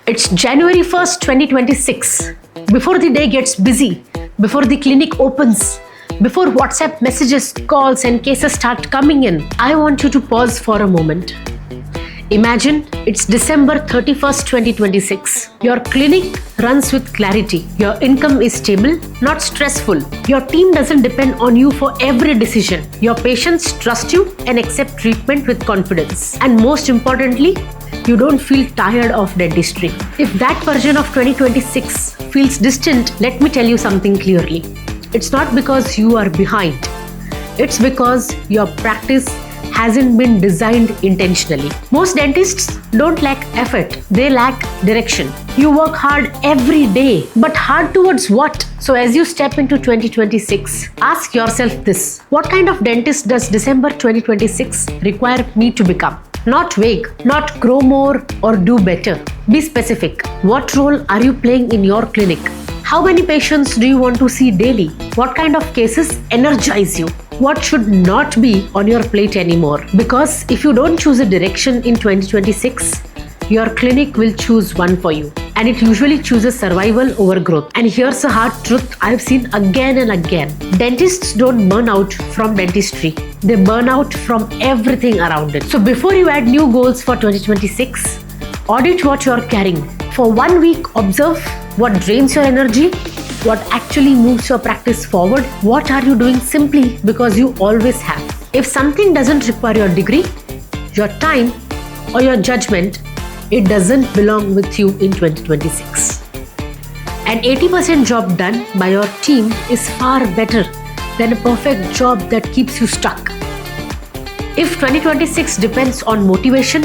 It's January 1st, 2026. Before the day gets busy, before the clinic opens, before WhatsApp messages, calls and cases start coming in, I want you to pause for a moment. Imagine it's December 31st, 2026. Your clinic runs with clarity. Your income is stable, not stressful. Your team doesn't depend on you for every decision. Your patients trust you and accept treatment with confidence. And most importantly, you don't feel tired of dentistry. If that version of 2026 feels distant, let me tell you something clearly. It's not because you are behind. It's because your practice hasn't been designed intentionally. Most dentists don't lack effort, they lack direction. You work hard every day, but hard towards what? So as you step into 2026, ask yourself this: what kind of dentist does December 2026 require me to become? Not vague, not grow more or do better. Be specific. What role are you playing in your clinic? How many patients do you want to see daily? What kind of cases energize you? What should not be on your plate anymore? Because if you don't choose a direction in 2026, your clinic will choose one for you. And it usually chooses survival over growth. And here's a hard truth I've seen again and again. Dentists don't burn out from dentistry. They burn out from everything around it. So before you add new goals for 2026, audit what you're carrying. For 1 week, observe what drains your energy, what actually moves your practice forward, what are you doing simply because you always have. If something doesn't require your degree, your time, or your judgment, it doesn't belong with you in 2026. An 80% job done by your team is far better than a perfect job that keeps you stuck. If 2026 depends on motivation,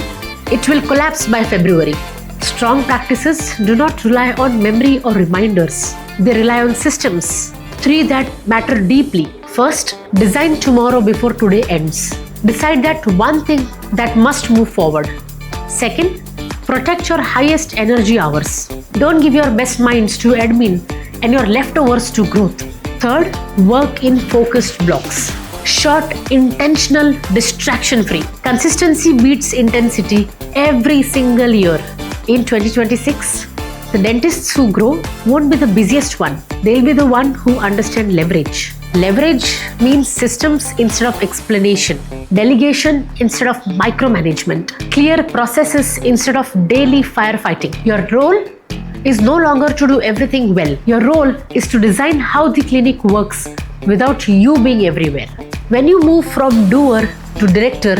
it will collapse by February. Strong practices do not rely on memory or reminders. They rely on systems. 3 that matter deeply. First, design tomorrow before today ends. Decide that one thing that must move forward. Second, protect your highest energy hours. Don't give your best minds to admin and your leftovers to growth. Third, work in focused blocks. Short, intentional, distraction-free. Consistency beats intensity every single year. In 2026, the dentists who grow won't be the busiest one. They'll be the one who understand leverage. Leverage means systems instead of explanation, delegation instead of micromanagement, clear processes instead of daily firefighting. Your role is no longer to do everything well. Your role is to design how the clinic works without you being everywhere. When you move from doer to director,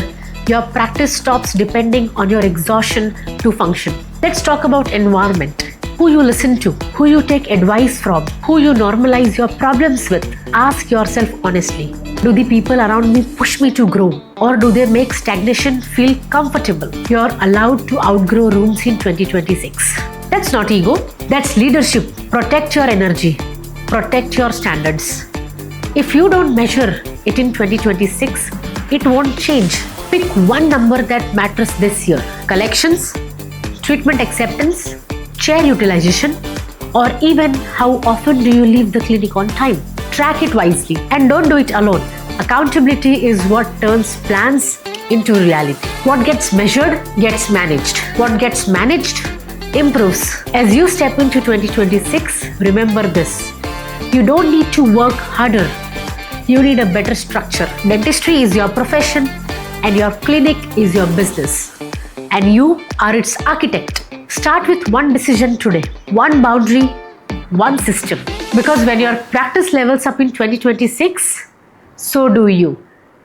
your practice stops depending on your exhaustion to function. Let's talk about environment. Who you listen to, who you take advice from, who you normalize your problems with. Ask yourself honestly, do the people around me push me to grow, or do they make stagnation feel comfortable? You're allowed to outgrow rooms in 2026. That's not ego, that's leadership. Protect your energy, protect your standards. If you don't measure it in 2026, it won't change. Pick one number that matters this year. Collections, treatment acceptance, chair utilization, or even how often do you leave the clinic on time. Track it wisely and don't do it alone. Accountability is what turns plans into reality. What gets measured gets managed. What gets managed improves. As you step into 2026, remember this: you don't need to work harder. You need a better structure. Dentistry is your profession and your clinic is your business. And you are its architect. Start with one decision today, one boundary, one system. Because when your practice levels up in 2026, so do you.